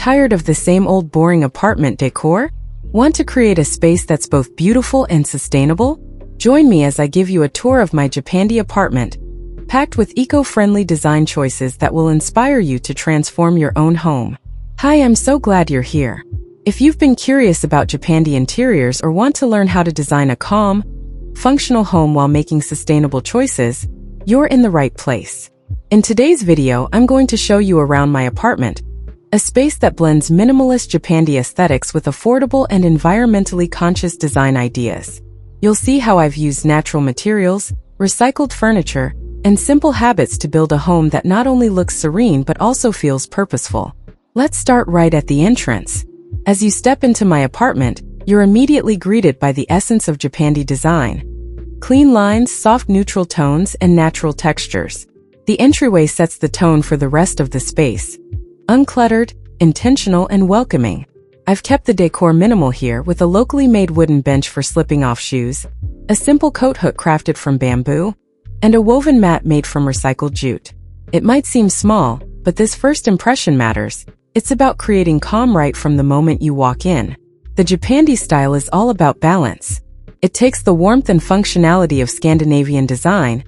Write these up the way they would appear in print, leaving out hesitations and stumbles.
Tired of the same old boring apartment decor? Want to create a space that's both beautiful and sustainable? Join me as I give you a tour of my Japandi apartment, packed with eco-friendly design choices that will inspire you to transform your own home. Hi, I'm so glad you're here. If you've been curious about Japandi interiors or want to learn how to design a calm, functional home while making sustainable choices, you're in the right place. In today's video, I'm going to show you around my apartment, a space that blends minimalist Japandi aesthetics with affordable and environmentally conscious design ideas. You'll see how I've used natural materials, recycled furniture, and simple habits to build a home that not only looks serene but also feels purposeful. Let's start right at the entrance. As you step into my apartment, you're immediately greeted by the essence of Japandi design. Clean lines, soft neutral tones, and natural textures. The entryway sets the tone for the rest of the space. Uncluttered, intentional, and welcoming. I've kept the decor minimal here with a locally made wooden bench for slipping off shoes, a simple coat hook crafted from bamboo, and a woven mat made from recycled jute. It might seem small, but this first impression matters. It's about creating calm right from the moment you walk in. The Japandi style is all about balance. It takes the warmth and functionality of Scandinavian design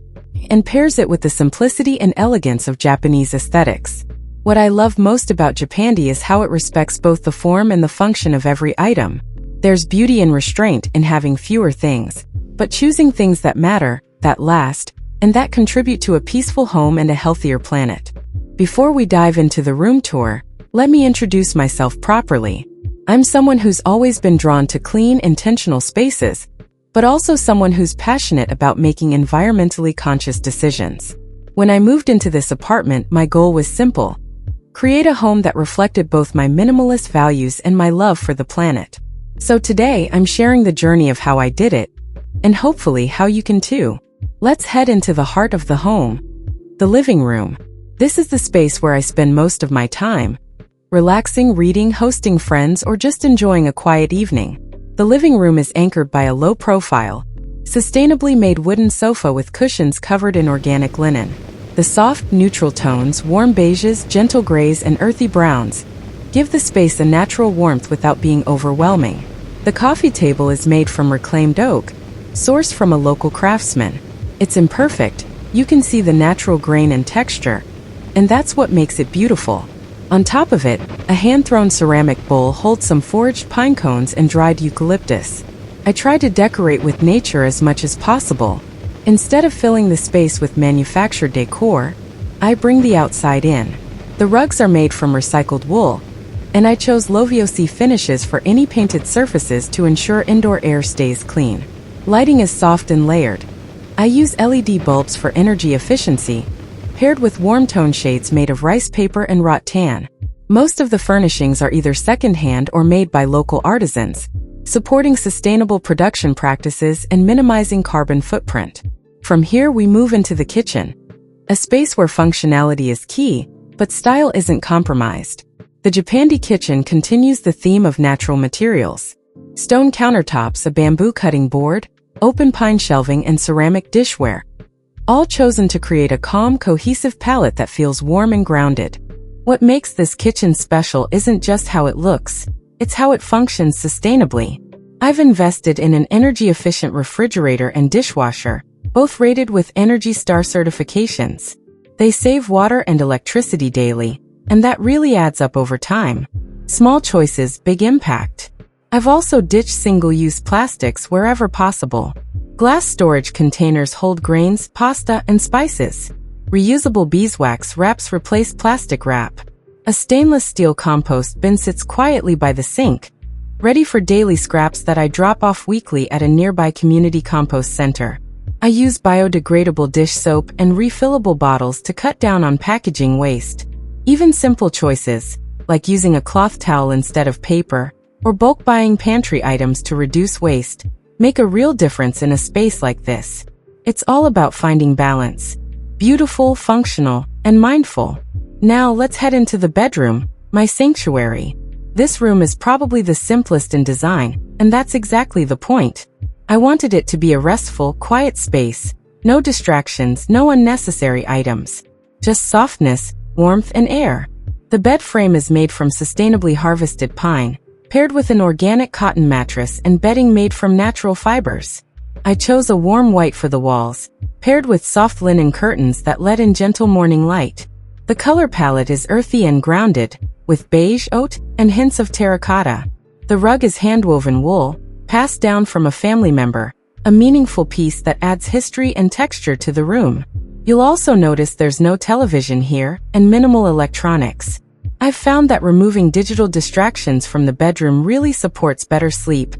and pairs it with the simplicity and elegance of Japanese aesthetics. What I love most about Japandi is how it respects both the form and the function of every item. There's beauty and restraint in having fewer things, but choosing things that matter, that last, and that contribute to a peaceful home and a healthier planet. Before we dive into the room tour, let me introduce myself properly. I'm someone who's always been drawn to clean, intentional spaces, but also someone who's passionate about making environmentally conscious decisions. When I moved into this apartment, my goal was simple: create a home that reflected both my minimalist values and my love for the planet. So today, I'm sharing the journey of how I did it, and hopefully how you can too. Let's head into the heart of the home, the living room. This is the space where I spend most of my time, relaxing, reading, hosting friends, or just enjoying a quiet evening. The living room is anchored by a low-profile, sustainably made wooden sofa with cushions covered in organic linen. The soft, neutral tones, warm beiges, gentle grays, and earthy browns, give the space a natural warmth without being overwhelming. The coffee table is made from reclaimed oak, sourced from a local craftsman. It's imperfect, you can see the natural grain and texture, and that's what makes it beautiful. On top of it, a hand-thrown ceramic bowl holds some foraged pine cones and dried eucalyptus. I try to decorate with nature as much as possible. Instead of filling the space with manufactured decor, I bring the outside in. The rugs are made from recycled wool, and I chose Loviosi finishes for any painted surfaces to ensure indoor air stays clean. Lighting is soft and layered. I use LED bulbs for energy efficiency, paired with warm tone shades made of rice paper and wrought tan. Most of the furnishings are either second-hand or made by local artisans, supporting sustainable production practices and minimizing carbon footprint. From here we move into the kitchen, a space where functionality is key, but style isn't compromised. The Japandi kitchen continues the theme of natural materials. Stone countertops, a bamboo cutting board, open pine shelving, and ceramic dishware, all chosen to create a calm, cohesive palette that feels warm and grounded. What makes this kitchen special isn't just how it looks, it's how it functions sustainably. I've invested in an energy-efficient refrigerator and dishwasher, both rated with Energy Star certifications. They save water and electricity daily, and that really adds up over time. Small choices, big impact. I've also ditched single-use plastics wherever possible. Glass storage containers hold grains, pasta, and spices. Reusable beeswax wraps replace plastic wrap. A stainless steel compost bin sits quietly by the sink, ready for daily scraps that I drop off weekly at a nearby community compost center. I use biodegradable dish soap and refillable bottles to cut down on packaging waste. Even simple choices, like using a cloth towel instead of paper, or bulk buying pantry items to reduce waste, make a real difference in a space like this. It's all about finding balance. Beautiful, functional, and mindful. Now let's head into the bedroom, my sanctuary. This room is probably the simplest in design, and that's exactly the point. I wanted it to be a restful, quiet space. No distractions, no unnecessary items. Just softness, warmth, and air. The bed frame is made from sustainably harvested pine, paired with an organic cotton mattress and bedding made from natural fibers. I chose a warm white for the walls, paired with soft linen curtains that let in gentle morning light. The color palette is earthy and grounded, with beige, oat, and hints of terracotta. The rug is hand-woven wool, passed down from a family member, a meaningful piece that adds history and texture to the room. You'll also notice there's no television here and minimal electronics. I've found that removing digital distractions from the bedroom really supports better sleep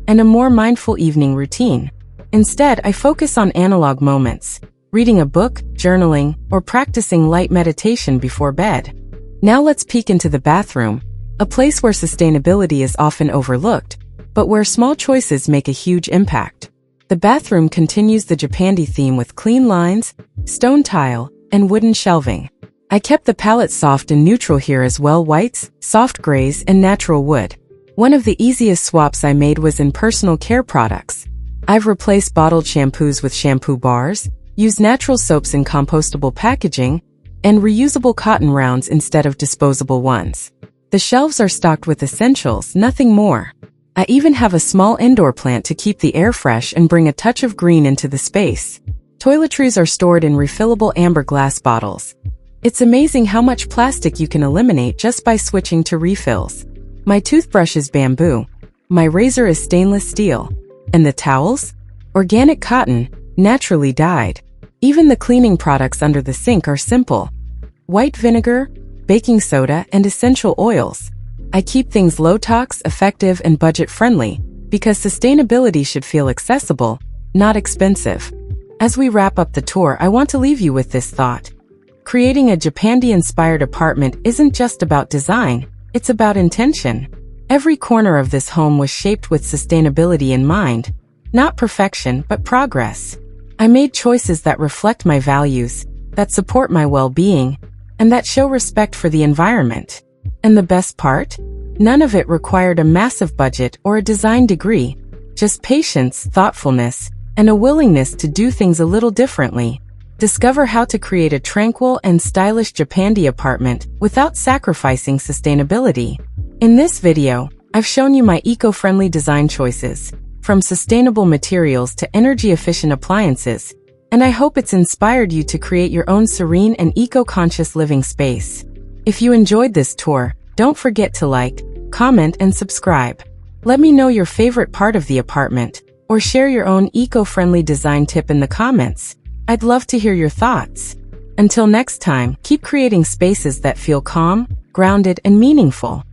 and a more mindful evening routine. Instead, I focus on analog moments, reading a book, journaling, or practicing light meditation before bed. Now let's peek into the bathroom, a place where sustainability is often overlooked, but where small choices make a huge impact. The bathroom continues the Japandi theme with clean lines, stone tile, and wooden shelving. I kept the palette soft and neutral here as well: whites, soft grays, and natural wood. One of the easiest swaps I made was in personal care products. I've replaced bottled shampoos with shampoo bars, used natural soaps in compostable packaging, and reusable cotton rounds instead of disposable ones. The shelves are stocked with essentials, nothing more. I even have a small indoor plant to keep the air fresh and bring a touch of green into the space. Toiletries are stored in refillable amber glass bottles. It's amazing how much plastic you can eliminate just by switching to refills. My toothbrush is bamboo, my razor is stainless steel, and the towels? Organic cotton, naturally dyed. Even the cleaning products under the sink are simple: white vinegar, baking soda, and essential oils. I keep things low-tox, effective, and budget-friendly because sustainability should feel accessible, not expensive. As we wrap up the tour, I want to leave you with this thought. Creating a Japandi-inspired apartment isn't just about design, it's about intention. Every corner of this home was shaped with sustainability in mind, not perfection, but progress. I made choices that reflect my values, that support my well-being, and that show respect for the environment. And the best part? None of it required a massive budget or a design degree, just patience, thoughtfulness, and a willingness to do things a little differently. Discover how to create a tranquil and stylish Japandi apartment without sacrificing sustainability. In this video, I've shown you my eco-friendly design choices, from sustainable materials to energy-efficient appliances, and I hope it's inspired you to create your own serene and eco-conscious living space. If you enjoyed this tour, don't forget to like, comment, and subscribe. Let me know your favorite part of the apartment, or share your own eco-friendly design tip in the comments. I'd love to hear your thoughts. Until next time, keep creating spaces that feel calm, grounded, and meaningful.